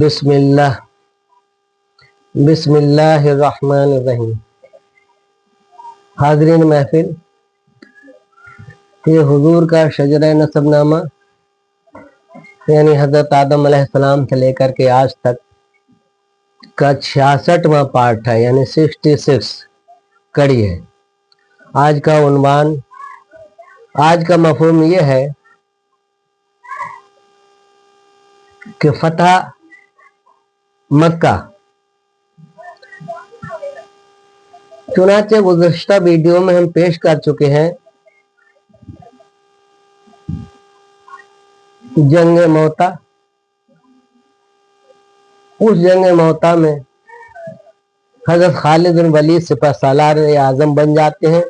بسم اللہ الرحمن الرحیم۔ حاضرین محفل، یہ حضور کا شجرہ نسب نامہ یعنی حضرت آدم علیہ السلام سے لے کر کے آج تک کا 66واں پارٹ ہے، یعنی 66 کڑی ہے۔ آج کا عنوان، آج کا مفہوم یہ ہے کہ فتح مکہ۔ چنانچہ گزشتہ ویڈیو میں ہم پیش کر چکے ہیں جنگ موتا۔ اس جنگ موتا میں حضرت خالد بن ولید سپہ سالار اعظم بن جاتے ہیں،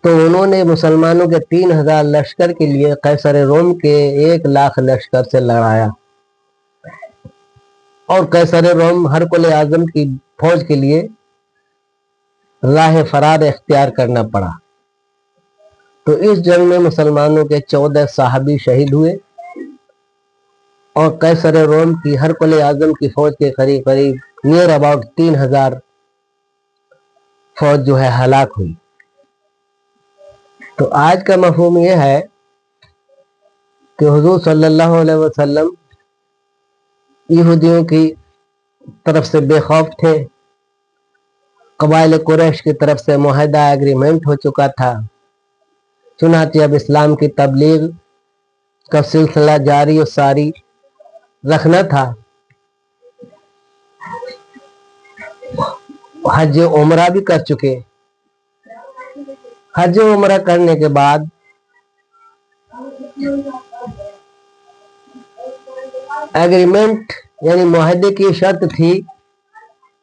تو انہوں نے مسلمانوں کے 3000 لشکر کے لیے قیصر روم کے 1 لاکھ لشکر سے لڑایا، اور قیصر روم ہرقل اعظم کی فوج کے لیے راہ فرار اختیار کرنا پڑا۔ تو اس جنگ میں مسلمانوں کے 14 صحابی شہید ہوئے، اور قیصر روم کی ہرقل اعظم کی فوج کے قریب نیئر اباؤٹ 3000 فوج جو ہے ہلاک ہوئی۔ تو آج کا مفہوم یہ ہے کہ حضور صلی اللہ علیہ وسلم یہودیوں کی طرف سے بے خوف تھے، قبائل قریش کی طرف سے معاہدہ ایگریمنٹ ہو چکا تھا، چنانچہ اب اسلام کی تبلیغ کا سلسلہ جاری و ساری رکھنا تھا۔ حج عمرہ بھی کر چکے۔ حج عمرہ کرنے کے بعد ایگریمنٹ یعنی معاہدے کی شرط تھی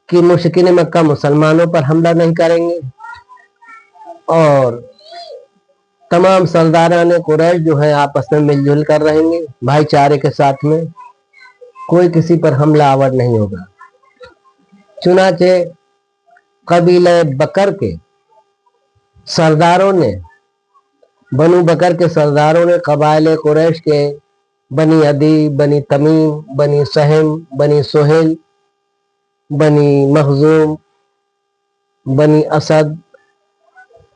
کہ مشرکین مکہ مسلمانوں پر حملہ نہیں کریں گے، اور تمام سرداران قریش جو ہیں آپس میں مل جل کر رہیں گے، بھائی چارے کے ساتھ میں، کوئی کسی پر حملہ آور نہیں ہوگا۔ چنانچہ قبیلہ بکر کے سرداروں نے، بنو بکر کے سرداروں نے قبائل قریش کے بنی عدی، بنی تمیم، بنی سہم، بنی سہیل، بنی مخزوم، بنی اسد،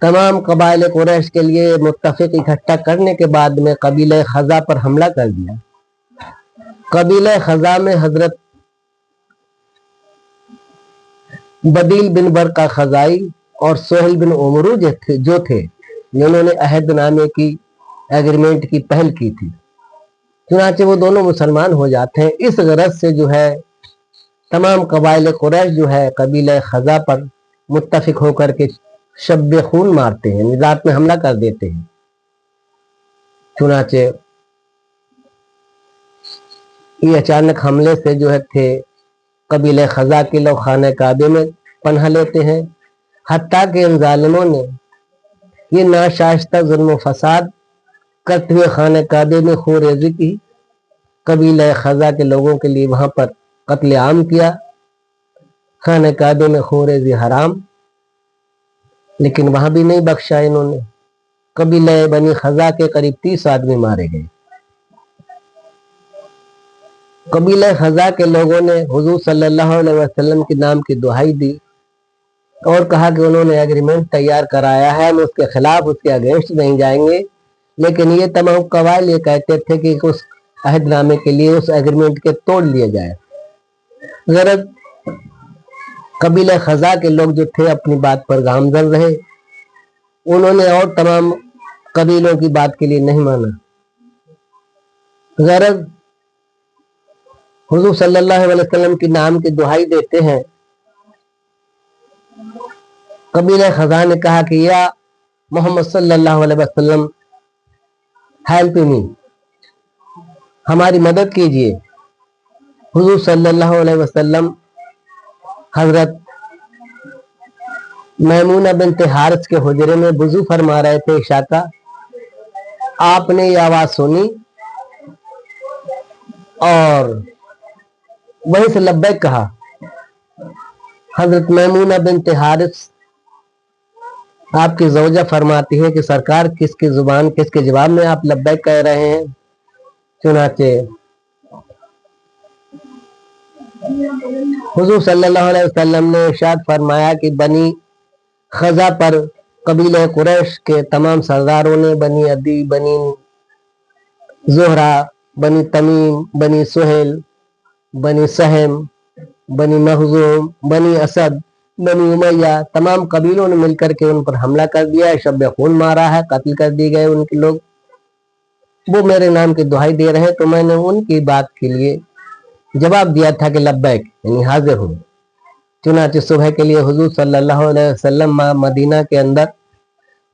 تمام قبائل قریش کے لیے متفق اکٹھا کرنے کے بعد میں قبیلہ خزا پر حملہ کر دیا۔ قبیلہ خزا میں حضرت بدیل بن برقہ خزائی اور سہیل بن عمرو جو تھے، جنہوں نے عہد نامے کی ایگریمنٹ کی پہل کی تھی، چنانچہ وہ دونوں مسلمان ہو جاتے ہیں۔ اس غرض سے جو ہے تمام قبائل قریش جو ہے قبیلہ خزا پر متفق ہو کر کے شب خون مارتے ہیں، رات میں حملہ کر دیتے ہیں۔ چنانچہ یہ اچانک حملے سے جو ہے تھے قبیلہ خزا کے لوگ خانہ کعبے میں پناہ لیتے ہیں، حتیٰ کہ ان ظالموں نے یہ ناشائستہ ظلم و فساد کرتے ہوئے خانہ کعبے میں خونریزی کی، قبیلہ خزا کے لوگوں کے لیے وہاں پر قتل عام کیا۔ خانہ کعبے میں خونریزی حرام، لیکن وہاں بھی نہیں بخشا انہوں نے۔ قبیلہ بنی خزا کے قریب 30 آدمی مارے گئے۔ قبیلہ خزا کے لوگوں نے حضور صلی اللہ علیہ وسلم کے نام کی دہائی دی اور کہا کہ انہوں نے ایگریمنٹ تیار کرایا ہے، ہم اس کے خلاف، اس کے اگینسٹ نہیں جائیں گے، لیکن یہ تمام قبائل یہ کہتے تھے کہ اس عہد نامے کے لیے اس ایگریمنٹ کے توڑ لیا جائے۔ غرض قبیلہ خزا کے لوگ جو تھے اپنی بات پر گامزن رہے، انہوں نے اور تمام قبیلوں کی بات کے لیے نہیں مانا۔ غرض حضور صلی اللہ علیہ وسلم کے نام کی دہائی دیتے ہیں۔ قبیلہ خزا نے کہا کہ یا محمد صلی اللہ علیہ وسلم ہیلپ می، ہماری مدد کیجئے۔ حضور صلی اللہ علیہ وسلم حضرت میمونہ بنت حارث کے حجرے میں وضو فرما رہے تھے عشاء کا، آپ نے یہ آواز سنی اور وہیں سے لبیک کہا۔ حضرت میمونہ بنت حارث آپ کی زوجہ فرماتی ہے کہ سرکار کس کی زبان، کس کے جواب میں آپ لبیک کہہ رہے ہیں؟ چنانچہ हुजूर सल्लल्लाहु अलैहि वसल्लम ने इरशाद फरमाया कि बनी खजा पर कबीले कुरैश के तमाम सरदारों ने, बनी अदी, बनी ज़ुहरा, बनी तमीम, बनी सुहेल, बनी सहम, बनी मखजूम, बनी असद, बनी उमैया, तमाम कबीलों ने मिलकर के उन पर हमला कर दिया है, शब खून मारा है, कत्ल कर दिए गए उनके लोग। वो मेरे नाम की दुहाई दे रहे हैं, तो मैंने उनकी बात के लिए जवाब दिया था कि लब्बैक, यानी हाजिर हूँ। चुनांचे सुबह के लिए हुजूर सल्लल्लाहु अलैहि वसल्लम मदीना के अंदर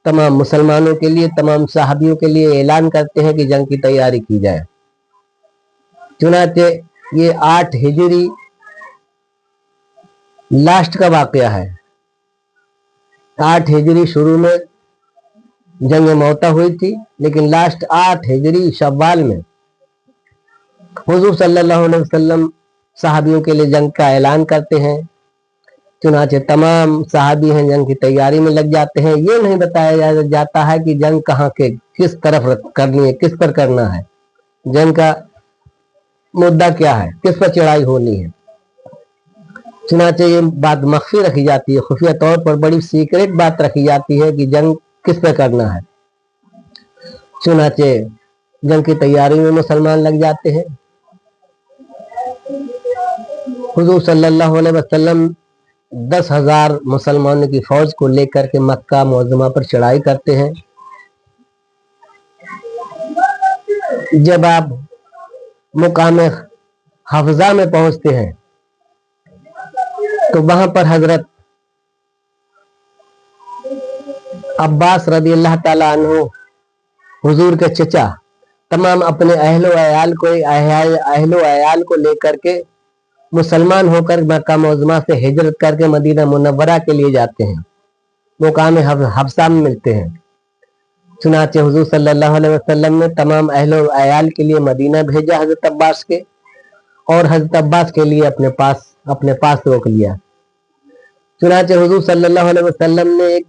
तमाम मुसलमानों के लिए, तमाम सहाबियों के लिए ऐलान करते हैं कि जंग की तैयारी की जाए। चुनांचे ये 8 हिजरी लास्ट का वाकया है। 8 हिजरी शुरू में जंग मौता हुई थी, लेकिन लास्ट 8 हिजरी शव्वाल में हुजूर सल्लल्लाहु अलैहि वसल्लम सहाबियों के लिए जंग का ऐलान करते हैं। चुनांचे तमाम सहाबी हैं जंग की तैयारी में लग जाते हैं। ये नहीं बताया जाता है कि जंग कहाँ के किस तरफ करनी है, किस पर करना है, जंग का मुद्दा क्या है, किस पर चढ़ाई होनी है। चुनांचे ये बात मख्फी रखी जाती है, खुफिया तौर पर बड़ी सीक्रेट बात रखी जाती है कि जंग किस पर करना है। चुनांचे जंग की तैयारी में मुसलमान लग जाते हैं। हुजूर सल्लल्लाहु अलैहि वसल्लम 10,000 मुसलमानों की फौज को लेकर के मक्का मुअज़्ज़मा पर चढ़ाई करते हैं। जब आप मुकाम हफ्जा में पहुंचते हैं तो वहां पर हजरत अब्बास रदी अल्लाह ताला अन्हु, हुजूर के चचा, तमाम अपने अहलो अयाल को लेकर के मुसलमान होकर मक्का मुअज़्ज़मा से हिजरत करके मदीना मुनव्वरा के लिए जाते हैं, मुकाम हफ्सा में मिलते हैं। चुनांचे हुजूर सल्लल्लाहु अलैहि वसल्लम ने तमाम अहलो अयाल के लिए मदीना भेजा हजरत अब्बास के, और हजरत अब्बास के लिए अपने पास रोक लिया। चुनांचे हुजूर सल्लल्लाहु अलैहि वसल्लम ने एक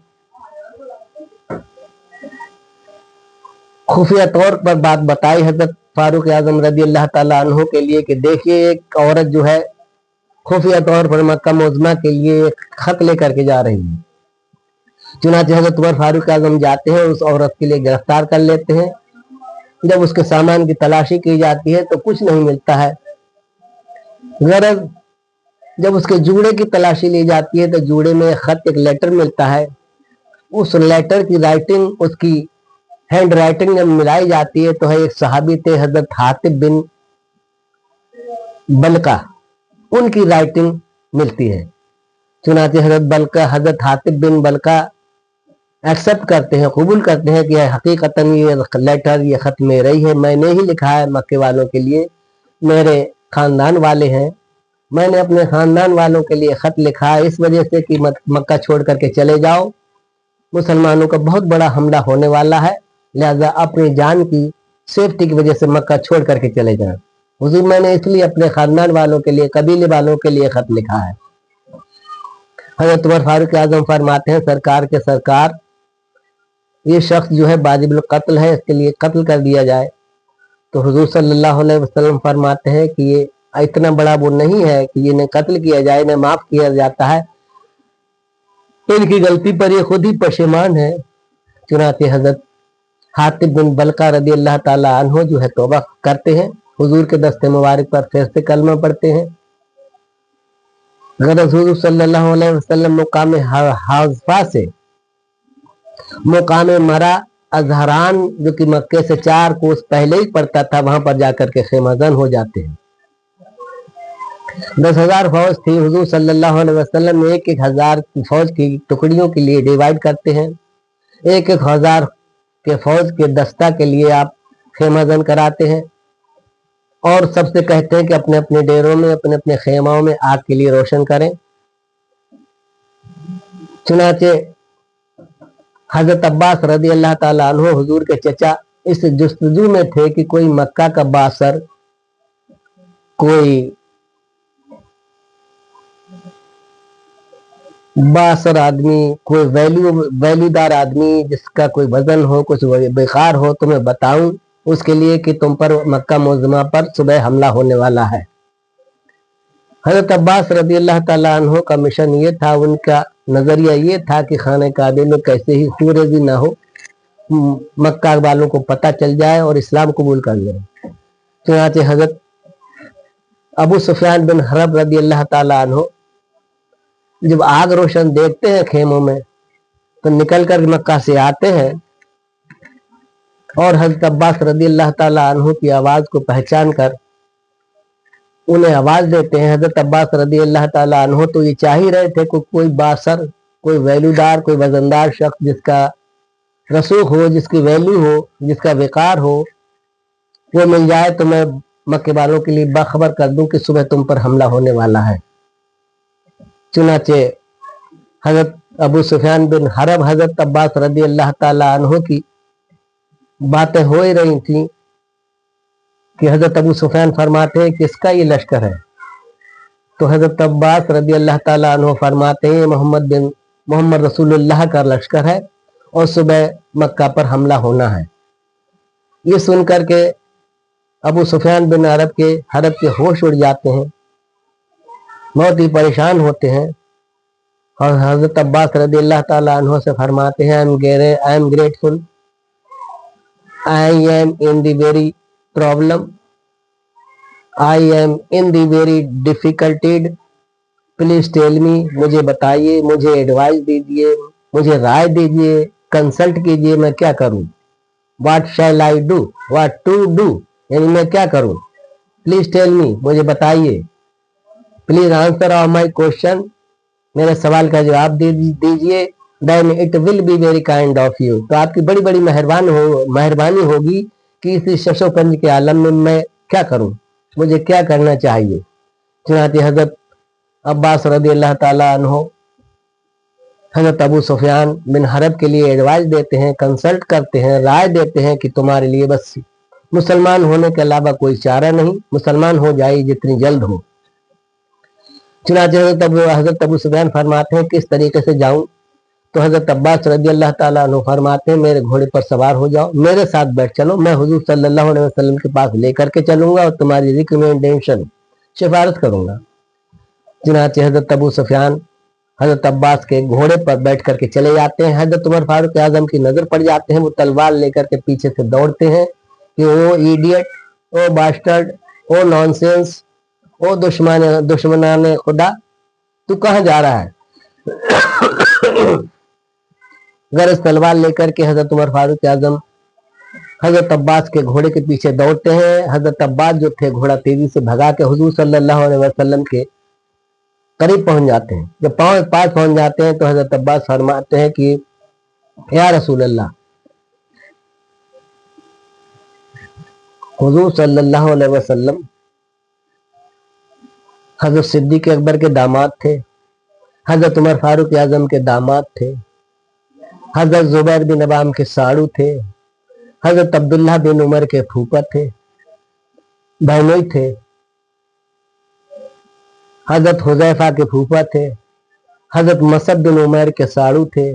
खुफिया तौर पर बात बताई हजरत फारूक आजम रदी अल्लाह ताला अन्हु के लिए कि देखिए एक औरत जो है खुफिया तौर पर मक्का मुअज़्ज़मा के लिए एक खत लेकर के जा रही है। चुनांचे हजरत उमर फारूक आजम जाते हैं, उस औरत के लिए गिरफ्तार कर लेते हैं। जब उसके सामान की तलाशी की जाती है तो कुछ नहीं मिलता है। गरज जब उसके जूड़े की तलाशी ली जाती है तो जूड़े में खत, एक लेटर मिलता है। उस लेटर की राइटिंग, उसकी हैंड राइटिंग जब मिलाई जाती है तो है एक सहाबी थे हजरत हातिब बिन बलका, उनकी राइटिंग मिलती है। चुनांचे हजरत हातिब बिन बलका एक्सेप्ट करते हैं, कबूल करते हैं कि हकीकतन ये लेटर, ये खत मेरा ही है, मैंने ही लिखा है मक्के वालों के लिए, मेरे खानदान वाले हैं, मैंने अपने खानदान वालों के लिए खत लिखा है इस वजह से कि मक्का छोड़ करके चले जाओ, मुसलमानों का बहुत बड़ा हमला होने वाला है, लिहाजा अपनी जान की सेफ्टी की वजह से मक्का छोड़ करके चले जाएं। हुजूर मैंने इसलिए अपने खानदान वालों के लिए, कबीले वालों के लिए खत लिखा है। हज़रत उमर फारूक आजम फरमाते हैं, सरकार के सरकार, ये शख्स जो है वाजिबुल कत्ल है, इसके लिए कत्ल कर दिया जाए। तो हुजूर सल्लल्लाहु अलैहि वसल्लम फरमाते हैं कि ये इतना बड़ा वो नहीं है कि इन्हें कत्ल किया जाए, इन्हें माफ किया जाता है, तो इनकी गलती पर ये खुद ही पशेमान है। चुनांचे हजरत हातिब बिन बलका रदी अल्लाह ताला अन्हु जो है तौबा करते हैं, हुजूर के दस्ते मुबारक पर फिर से कलमा पढ़ते हैं। गरज हुजूर सल्लल्लाहु अलैहि वसल्लम मुकाम हाज़फा से मुकाम मरा अजहरान, जो कि मक्के से 4 कोस पहले ही पड़ता था, वहां पर जाकर के खेमाजन हो जाते हैं। 10,000 फौज थी। हुजूर सल्लल्लाहु अलैहि वसल्लम 1,000 फौज की टुकड़ियों के लिए डिवाइड करते हैं। 1,000 के फौज के दस्ता के लिए आप खेमाजन कराते हैं और सबसे कहते हैं कि अपने अपने डेरों में, अपने अपने खेमाओं में आग के लिए रोशन करें। चुनांचे हजरत अब्बास रदी अल्लाह ताला अन्हु, हुजूर के चचा, इस जुस्तजू में थे कि कोई मक्का का बासर, कोई बासर आदमी, कोई वैल्यूदार आदमी जिसका कोई वजन हो, कुछ बेकार हो, तो मैं बताऊं उसके लिए कि तुम पर मक्का मुअज़्ज़मा पर सुबह हमला होने वाला है। हजरत अब्बास रदी अल्लाह ताला अन्हो का मिशन ये था, उनका नजरिया ये था कि खाने काबे में कैसे ही सूरज ना हो, मक्का वालों को पता चल जाए और इस्लाम कबूल कर ले। चुनाचे हजरत अबू सुफियान बिन हरब रदी अल्लाह ताला अन्हो जब आग रोशन देखते हैं खेमों में, तो निकल कर मक्का से आते हैं और हजरत अब्बास रदी अल्लाह ताला अन्हु की आवाज को पहचान कर उन्हें आवाज देते हैं। हजरत अब्बास रदी अल्लाह ताला अन्हु तो ये चाह ही रहे थे कि कोई बासर, कोई वैल्यूदार, कोई वजनदार शख्स जिसका रसूख हो, जिसकी वैल्यू हो, जिसका विकार हो, वो मिल जाए तो मैं मक्के वालों के लिए बाखबर कर दूं कि सुबह तुम पर हमला होने वाला है। चुनाचे हजरत अबू सुफियान बिन हरब हजरत अब्बास रदी अल्लाह ताला अन्हु की बातें हो ही रही थी कि हजरत अबू सुफियान फरमाते हैं किसका ये लश्कर है, तो हजरत अब्बास रदी अल्लाह ताला अन्हु फरमाते हैं मोहम्मद रसूलुल्लाह का लश्कर है और सुबह मक्का पर हमला होना है। ये सुनकर के अबू सुफियान बिन हरब के होश उड़ जाते हैं, बहुत ही परेशान होते हैं और हजरत अब्बास रदी अल्लाह ताला अन्हु से फरमाते हैं I am grateful, I am in the very problem, I am in the very difficulties, please tell me, मुझे बताइए, मुझे एडवाइस दीजिए, मुझे राय दीजिए, कंसल्ट कीजिए, मैं क्या करूं। What shall I do, what to do, यानी मैं क्या करूं, प्लीज टेल मी, मुझे बताइए, please answer of my question, मेरे सवाल का जवाब दीजिए, then it will be very kind of you, तो आपकी बड़ी बड़ी मेहरबानी होगी कि इस शशोपंज के आलम में मैं क्या करूं, मुझे क्या करना चाहिए। चुनांचे हजरत अब्बास रदी अल्लाह ताला अन्हो हजरत अबू सुफियान बिन हरब के लिए एडवाइस देते हैं, कंसल्ट करते हैं, राय देते हैं कि तुम्हारे लिए बस मुसलमान होने के अलावा कोई चारा नहीं, मुसलमान हो जाए जितनी जल्द हो। चुनांचे हजरत अबू सुफियान फरमाते हैं किस तरीके से जाऊं, तो हजरत अब्बास रदी अल्लाह ताला अन्हु फरमाते हैं मेरे घोड़े पर सवार हो जाओ, मेरे साथ बैठ चलो, मैं हुजूर सल्लल्लाहु अलैहि वसल्लम के पास लेकर के चलूंगा और तुम्हारी रिकमेंडेशन सिफारिश करूंगा। चुनांचे हजरत अबू सुफियान हजरत अब्बास के घोड़े पर बैठ करके चले जाते हैं। हजरत उमर फारूक आजम की नजर पड़ जाते हैं, वो तलवार लेकर के पीछे से दौड़ते हैं कि ओ इडियट, ओ बास्टर्ड, ओ नॉनसेंस, ओ दुश्मनाने खुदा, तू कहां जा रहा है। गरज तलवार लेकर के हजरत उमर फारूक आजम हजरत अब्बास के घोड़े के पीछे दौड़ते हैं। हजरत अब्बास जो थे घोड़ा तेजी से भगा के हुजूर सल्लल्लाहु अलैहि वसल्लम के करीब पहुंच जाते हैं। जब पास पहुंच जाते हैं तो हजरत अब्बास फरमाते हैं कि या रसूल अल्लाह, हुजूर सल्लल्लाहु अलैहि वसल्लम हजरत सिद्दीक अकबर के दामाद थे, हजरत उमर फारूक आजम के दामाद थे, हजरत जुबैर बिन अवाम के साड़ू थे, हजरत अब्दुल्लाह बिन उमर के फूफा थे, बहनोई थे, हजरत हुजैफा के फूफा थे, हजरत मसद बिन उमर के साड़ू थे,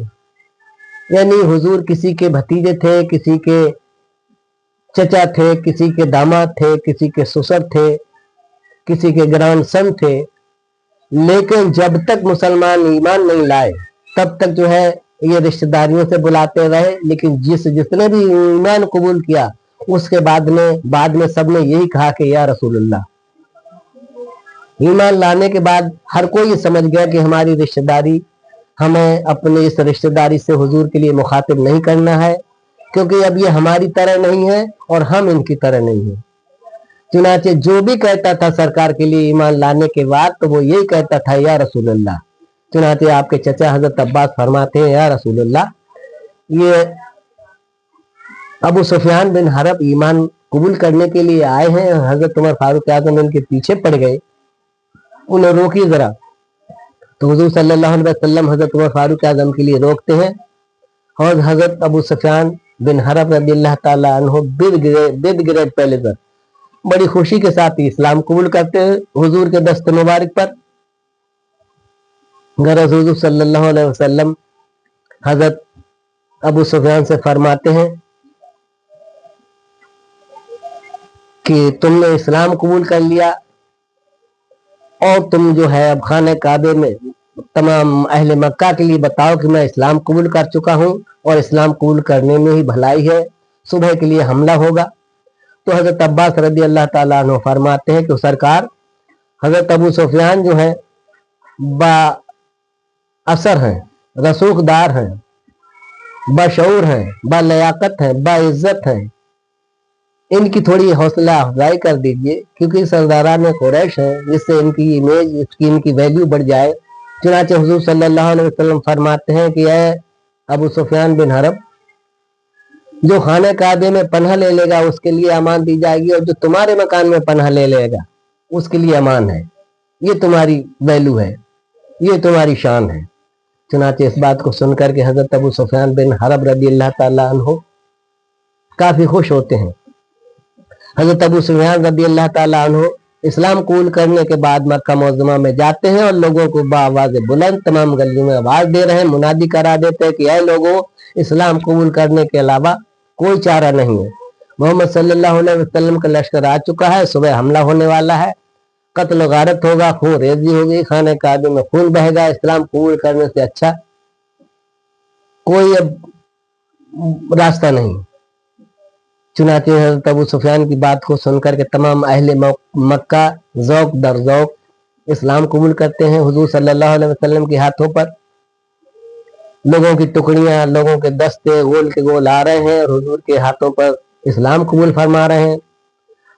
यानी हुजूर किसी के भतीजे थे, किसी के चचा थे, किसी के दामाद थे, किसी के ससुर थे, किसी के ग्रैंडसन थे। लेकिन जब तक मुसलमान ईमान नहीं लाए तब तक जो है ये रिश्तेदारियों से बुलाते रहे, लेकिन जिसने भी ईमान कबूल किया उसके बाद में सबने यही कहा कि या रसूलुल्लाह। ईमान लाने के बाद हर कोई ये समझ गया कि हमारी रिश्तेदारी, हमें अपने इस रिश्तेदारी से हुजूर के लिए मुखातिब नहीं करना है, क्योंकि अब ये हमारी तरह नहीं है और हम इनकी तरह नहीं है। चुनाचे जो भी कहता था सरकार के लिए ईमान लाने के बाद, तो वो यही कहता था या रसूलुल्लाह। चुनाचे आपके चचा हजरत अब्बास फरमाते हैं या रसूलुल्लाह, ये अबू सुफियान बिन हरब ईमान कबूल करने के लिए आए हैं। हजरत उमर फारूक आजम उनके पीछे पड़ गए, उन्हें रोकी जरा, तो हुजूर सल्लल्लाहु अलैहि वसल्लम हजरत उमर फारूक आजम के लिए रोकते हैं और हजरत अबू सुफियान बिन हरब रज़ियल्लाहु ताला अन्हु बिद गिरे पहले पर बड़ी खुशी के साथ इस्लाम कबूल करते हैं हुजूर के दस्त मुबारक पर। गरज हुजूर सल्लल्लाहु अलैहि वसल्लम हजरत अबू सुफियान से फरमाते हैं कि तुमने इस्लाम कबूल कर लिया, और तुम जो है अब खाने काबे में तमाम अहले मक्का के लिए बताओ कि मैं इस्लाम कबूल कर चुका हूँ और इस्लाम कबूल करने में ही भलाई है, सुबह के लिए हमला होगा। तो हजरत अब्बास रदी अल्लाह ताला अन्हु फरमाते हैं कि सरकार, हजरत अबू सुफियान जो है बा असर हैं, रसूखदार हैं, बशऊर हैं, बालियाकत हैं, बाइज्जत हैं, इनकी थोड़ी हौसला अफजाई कर दीजिए, क्योंकि सरदारान कुरैश है, जिससे इनकी इमेज, इनकी वैल्यू बढ़ जाए। चुनाचे हुजूर सल्लल्लाहु अलैहि वसल्लम फरमाते हैं कि ऐ अबू सुफियान बिन हरब, जो खाने काबे में पनाह ले लेगा उसके लिए अमान दी जाएगी, और जो तुम्हारे मकान में पनाह ले लेगा उसके लिए अमान है। ये तुम्हारी वैल्यू है, ये तुम्हारी शान है। चुनाचे इस बात को सुनकर के हजरत अबू सुफियान बिन हरब रदी अल्लाह ताला अन्हु काफी खुश होते हैं। हजरत अबू सुफियान रदी अल्लाह ताला अन्हु इस्लाम कबूल करने के बाद मक्का मुअज़्ज़मा में जाते हैं और लोगों को बाआवाज़ बुलंद तमाम गलियों में आवाज दे रहे हैं, मुनादी करा देते हैं कि ऐ लोगों, इस्लाम कबूल करने के अलावा कोई चारा नहीं है। मोहम्मद सल्लल्लाहु अलैहि वसल्लम का लश्कर आ चुका है, सुबह हमला होने वाला है, कत्ल गारत होगा, खून रेजी होगी, खाने काबे में खून बहेगा। इस्लाम कबूल करने से अच्छा कोई अब रास्ता नहीं। चुनाचे हज़रत अबू सुफियान की बात को सुनकर के तमाम अहले मक्का ज़ौक दर ज़ौक इस्लाम कबूल करते हैं। हुजूर सल्लल्लाहु अलैहि वसल्लम के हाथों पर लोगों की टुकड़ियां, लोगों के दस्ते गोल के गोल आ रहे हैं और हुजूर के हाथों पर इस्लाम कबूल फरमा रहे हैं।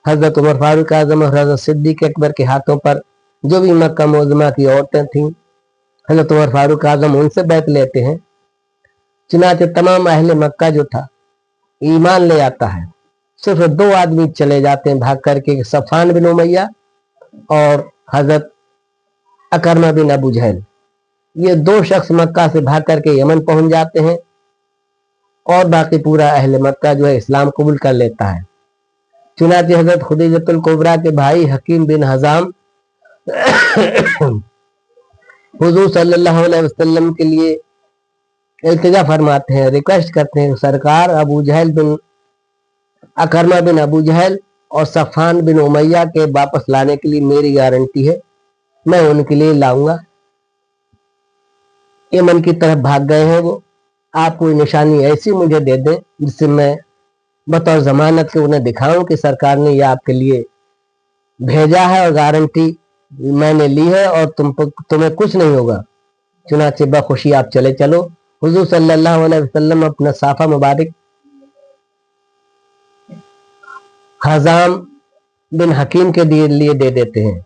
हजरत उमर फारूक आजम और हजरत सिद्दीक अकबर के हाथों पर जो भी मक्का मुअज़्ज़मा की औरतें थीं, हजरत उमर फारूक आजम उनसे बैत लेते हैं। चुनाचे तमाम अहले मक्का जो था ईमान ले आता है। सिर्फ दो आदमी चले जाते हैं भाग करके, सफान बिन उमैया और हजरत अकरमा बिन अबू जहल। ये दो शख्स मक्का से भाग करके यमन पहुंच जाते हैं और बाकी पूरा अहले मक्का जो है इस्लाम कबूल कर लेता है। चुनाचे हजरत खुदीजतुल कुबरा के भाई हकीम बिन हजाम हुजूर सल्लल्लाहु अलैहि वसल्लम के लिए इल्तिजा फरमाते हैं, रिक्वेस्ट करते हैं, सरकार अबू जहल बिन अकरमा बिन अबू जहल और सफान बिन उमैया के वापस लाने के लिए मेरी गारंटी है, मैं उनके लिए लाऊंगा। यमन की तरफ भाग गए हैं वो, आप कोई निशानी ऐसी मुझे दे दें जिससे मैं बतौर जमानत के उन्हें दिखाऊं कि सरकार ने यह आपके लिए भेजा है और गारंटी मैंने ली है और तुम्हें कुछ नहीं होगा। चुनाचे बखुशी आप चले चलो। हुजूर सल्लल्लाहु अलैहि वसल्लम अपना साफा मुबारक हजाम बिन हकीम के लिए दे देते हैं।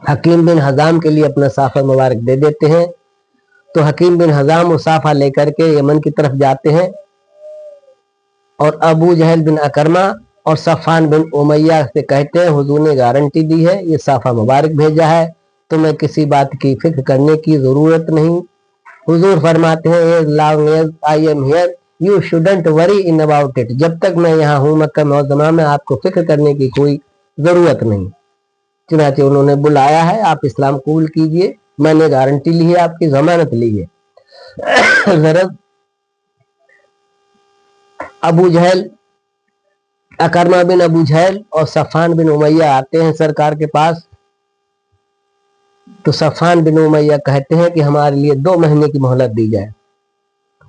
हकीम बिन हजाम के लिए अपना साफा मुबारक दे देते हैं। तो हकीम बिन हजाम मुसाफा लेकर के यमन की तरफ जाते हैं और अबू जहल बिन अकरमा और सफान बिन उमैया से कहते हैं, हुजूर ने गारंटी दी है, ये साफा मुबारक भेजा है, तुम्हें किसी बात की फिक्र करने की जरूरत नहीं। हुजूर फरमाते हैं, as long as I am here, you shouldn't worry in about it। जब तक मैं यहाँ हूँ मक्का मुअज़्ज़मा में, आपको फिक्र करने की कोई जरूरत नहीं। चुनाचे उन्होंने बुलाया है, आप इस्लाम कबूल कीजिए, मैंने गारंटी ली है, आपकी जमानत ली है। गरज अबू जहल, अकरमा बिन अबू जहल और सफान बिन उमैया आते हैं सरकार के पास। तो सफान बिन उमैया कहते हैं कि हमारे लिए 2 महीने की मोहलत दी जाए।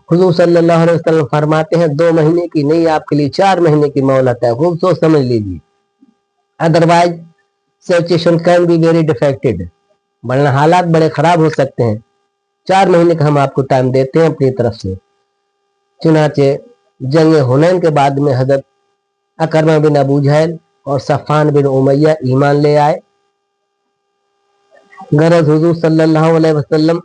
हुजूर सल्लल्लाहु अलैहि वसल्लम फरमाते हैं 2 महीने की नहीं, आपके लिए 4 महीने की मोहलत है, खूब सोच समझ लीजिए, otherwise situation can be very defected, वरना हालात बड़े खराब हो सकते हैं। 4 महीने का हम आपको टाइम देते हैं अपनी तरफ से। चुनाचे जंग हुनैन के बाद में हजरत अकरमा बिन अबू जहल और सफान बिन उमैया ईमान ले आए। गरज हुजूर सल्लल्लाहु अलैहि वसल्लम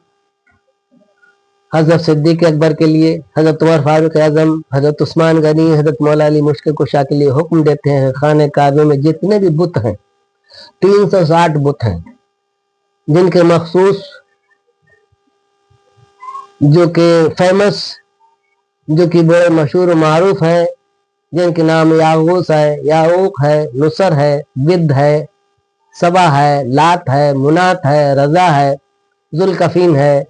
हजरत सिद्दीक अकबर के लिए, हजरत उमर फारूक आजम, हजरत उस्मान गनी, हजरत मौला अली मुश्किल कुशा के लिए हुक्म देते हैं, खाने काबे में जितने भी बुत हैं, 360 बुत हैं, जिनके मखसूस जो कि फेमस, जो कि बड़े मशहूर मारूफ हैं, जिनके नाम यागूस है, याऊक है, नुसर है, विद है, सबा है, लात है, मुनात है, रजा है, जुल्कफीन है,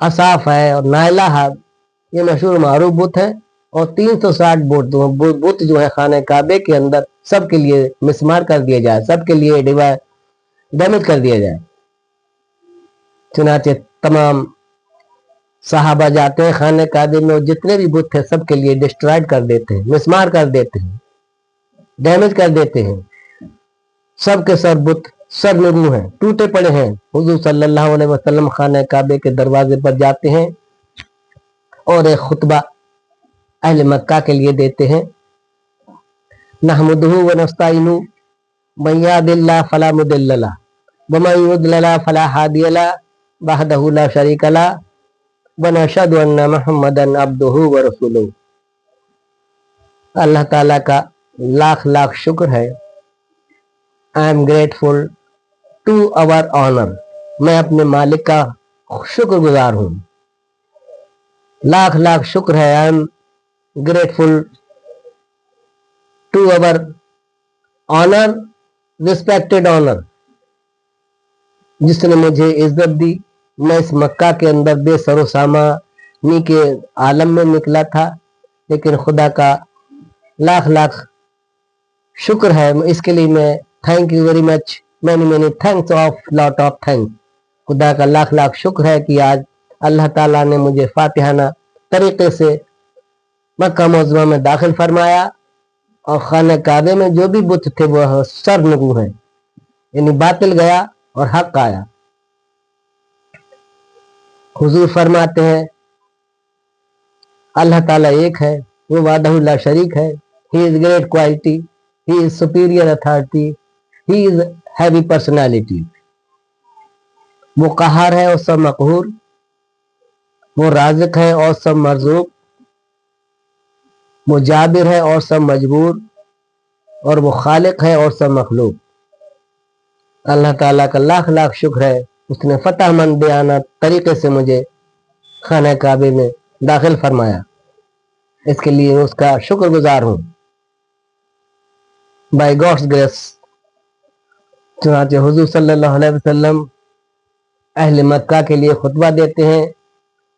असाफ है और नायला है। ये मशहूर मारूफ बुत है और 360 बुत जो है खाने काबे के अंदर सबके लिए मिसमार कर दिए जाए, सबके लिए डैमेज कर दिया जाए। चुनाचे तमाम सहाबा जाते हैं खाने काबे में, और जितने भी बुत थे सबके लिए डिस्ट्रॉयड कर देते हैं, मिसमार कर देते हैं, डैमेज कर देते हैं। सबके सब बुत सर नगू हैं, टूटे पड़े हैं। हुजूर सल्लल्लाहु अलैहि वसल्लम खाने काबे के दरवाजे पर जाते हैं और एक खुतबा अहले मक्का के लिए देते हैं। नहमदुहु व नस्तईनु मन यहदिल्लाह फला मुदिल्ल लहु व मन युद्लिल फला हादिय लहु वहदहु ला शरीका लहु व नशहदु अन्ना मुहम्मदन अब्दुहु व रसूलुहु। अल्लाह ताला का लाख लाख शुक्र है। I am grateful to our honour. मैं अपने मालिक का शुक्रगुजार हूँ। लाख लाख शुक्र है। I am grateful to our honour, respected honour, जिसने मुझे इज्जत दी। मैं इस मक्का के अंदर बेसरो सामानी के आलम में निकला था, लेकिन खुदा का लाख लाख शुक्र है। इसके लिए मैं thank you very much, many many thanks of lot of thanks. खुदा का लाख लाख शुक्र है कि आज अल्लाह ताला ने मुझे फातिहाना तरीके से मक्का मुअज़्ज़मा में दाखिल फरमाया, और खाना काबे में जो भी बुत थे वह सरनगू हैं, यानी बातिल गया और हक आया। हुजूर फरमाते हैं अल्लाह ताला एक है, वो वादहु ला शरीक है। He is great quality, he is superior authority, he is heavy personality. वो कहार है और सब मकहूर, वो राज़िक है और सब मरज़ूक, वो जाबिर है और सब मजबूर, और वो खालिक है और सब मखलूक। अल्लाह ताला का लाख लाख शुक्र है, उसने फतहमंदाना तरीके से मुझे खाना काबे में दाखिल फरमाया। इसके लिए उसका शुक्रगुजार हूँ। By God's grace. चुनांचे हुजूर सल्लल्लाहु अलैहि वसल्लम अहले मक्का के लिए खुतबा देते हैं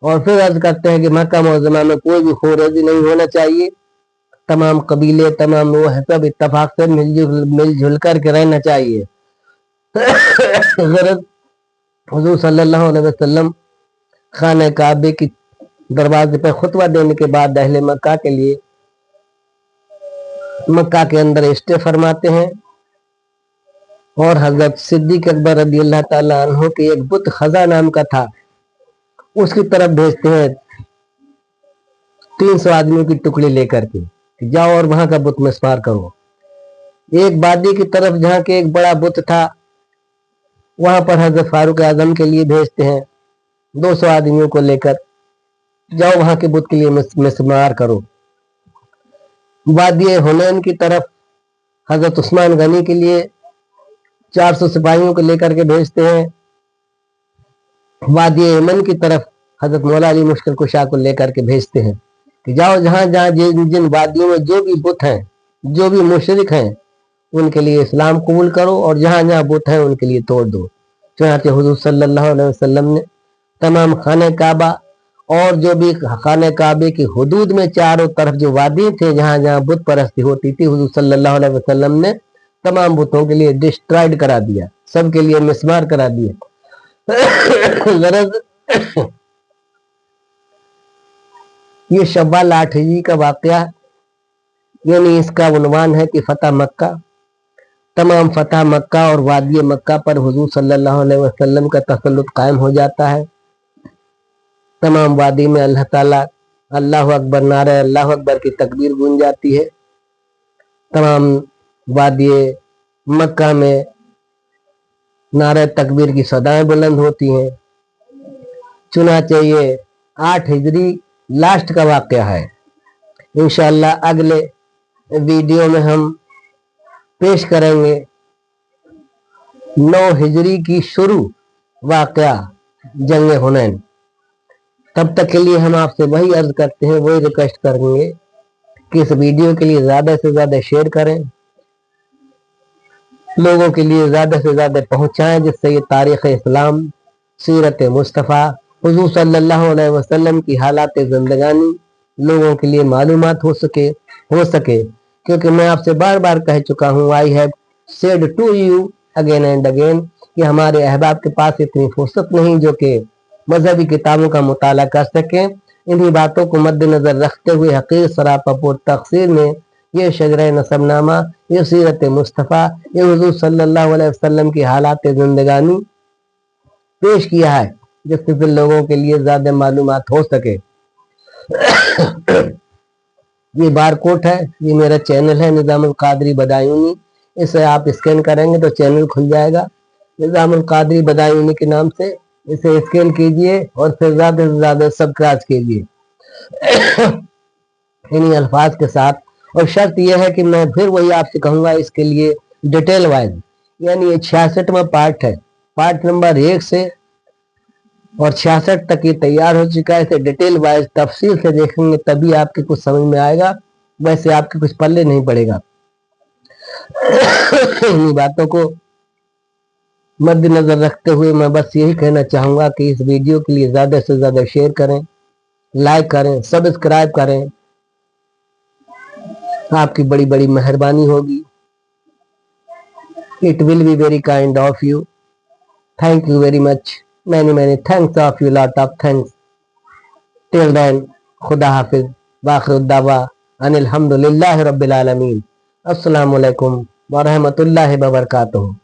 और फिर अर्ज करते हैं कि मक्का मुअज़्ज़मा में कोई भी खोरेजी नहीं होना चाहिए। तमाम कबीले, तमाम वो है, सब इत्तफाक से मिलजुल करके रहना चाहिए। गरज हुजूर सल्लल्लाहु अलैहि वसल्लम खाने काबे की दरवाजे पर खुतबा देने के बाद अहले मक्का के लिए मक्का के अंदर स्टे फरमाते हैं, और हजरत सिद्दीक अकबर रज़ी अल्लाह ताला अन्हु के एक बुत खजा नाम का था, उसकी तरफ भेजते हैं 300 आदमियों की टुकड़ी लेकर के, जाओ और वहां का बुत मिसमार करो। एक वादी की तरफ जहाँ के एक बड़ा बुत था, वहां पर हजरत फारूक आजम के लिए भेजते हैं 200 आदमियों को लेकर, जाओ वहां के बुत के लिए मिसमार करो। वादी हुनैन की तरफ हजरत उस्मान गनी के लिए 400 सिपाहियों को लेकर के भेजते हैं। वादी यमन की तरफ हजरत मौला अली मुश्किल कुशा को लेकर के भेजते हैं कि जाओ जहां जहां जिन वादियों में जो भी बुत हैं, जो भी मुशरिक हैं, उनके लिए इस्लाम कबूल करो, और जहां जहां बुत हैं उनके लिए तोड़ दो। चुनांचे हुजूर सल्लल्लाहु अलैहि वसल्लम ने तमाम खाने काबा और जो भी खाने काबे की हुदूद में चारों तरफ जो वादी थे, जहां जहां बुत परस्ती होती थी, हुजूर सल्लल्लाहु अलैहि वसल्लम ने तमाम बुतों के लिए डिस्ट्रॉयड करा दिया, सबके लिए मिसमार करा दिया। गरज ये शव्वाल 8 हिजरी का वाकया, यानी इसका उन्वान है कि फतह मक्का। तमाम फतह मक्का और वादी मक्का पर हुजूर सल्लल्लाहु अलैहि वसल्लम का तसल्लुत कायम हो जाता है। तमाम वादी में अल्लाह ताला अल्लाह अकबर नारे अल्लाह अकबर की तकबीर गूंज जाती है। तमाम वादी मक्का में नारे तकबीर की सदाएं बुलंद होती हैं। चुनांचे ये 8 हिजरी लास्ट का वाकया है। इंशाअल्लाह अगले वीडियो में हम पेश करेंगे 9 हिजरी की शुरू वाकया जंग हुनैन। तब तक के लिए हम आपसे वही अर्ज करते हैं, वही रिक्वेस्ट करेंगे कि इस वीडियो के लिए ज्यादा से ज्यादा शेयर करें, लोगों के लिए ज्यादा से ज्यादा पहुंचाएं, जिससे ये तारीख इस्लाम, सीरत मुस्तफ़ा, हुजूर सल्लल्लाहु अलैहि वसल्लम की हालात जिंदगानी लोगों के लिए मालूमात हो सके। क्योंकि मैं आपसे बार बार कह चुका हूँ, I have said to you again and again कि हमारे अहबाब के पास इतनी फुर्सत नहीं जो कि मजहबी किताबों का मुताला कर सकें। इन्हीं बातों को मद्देनजर रखते हुए हकीर सरापा तफसीर में ये शजरा नसबनामा, ये सीरत मुस्तफ़ा, ये हुजूर सल्लल्लाहु अलैहि वसल्लम की हालात जिंदगानी पेश किया है, जिससे फिर लोगों के लिए ज्यादा मालूमात हो सके। ये बारकोड है, ये मेरा चैनल है निज़ामुल क़ादरी बदायूनी। इसे आप स्कैन करेंगे तो चैनल खुल जाएगा निज़ामुल क़ादरी बदायूनी के नाम से। इसे स्कैन कीजिए और फिर ज्यादा से ज्यादा सब्सक्राइब कीजिए इन्हीं अल्फाज के साथ। और शर्त यह है कि मैं फिर वही आपसे कहूंगा, इसके लिए डिटेल वाइज, यानी ये 66वां पार्ट है, पार्ट नंबर 1 से और 66 तक ये तैयार हो चुका है। इसे डिटेल वाइज तफसील से देखेंगे तभी आपके कुछ समझ में आएगा, वैसे आपके कुछ पल्ले नहीं पड़ेगा। इन्हीं बातों को मद्देनजर रखते हुए मैं बस यही कहना चाहूंगा कि इस वीडियो के लिए ज्यादा से ज्यादा शेयर करें, लाइक करें, सब्सक्राइब करें, आपकी बड़ी बड़ी मेहरबानी होगी। It will be very kind of you. Thank you very much, many thanks of you, lot of thanks. Till then, खुदा हाफिज, वाखिर दावा अनिल हम्दुलिल्लाहि रब्बिल आलमीन। अस्सलामु अलैकुम व रहमतुल्लाहि व बरकातुहू।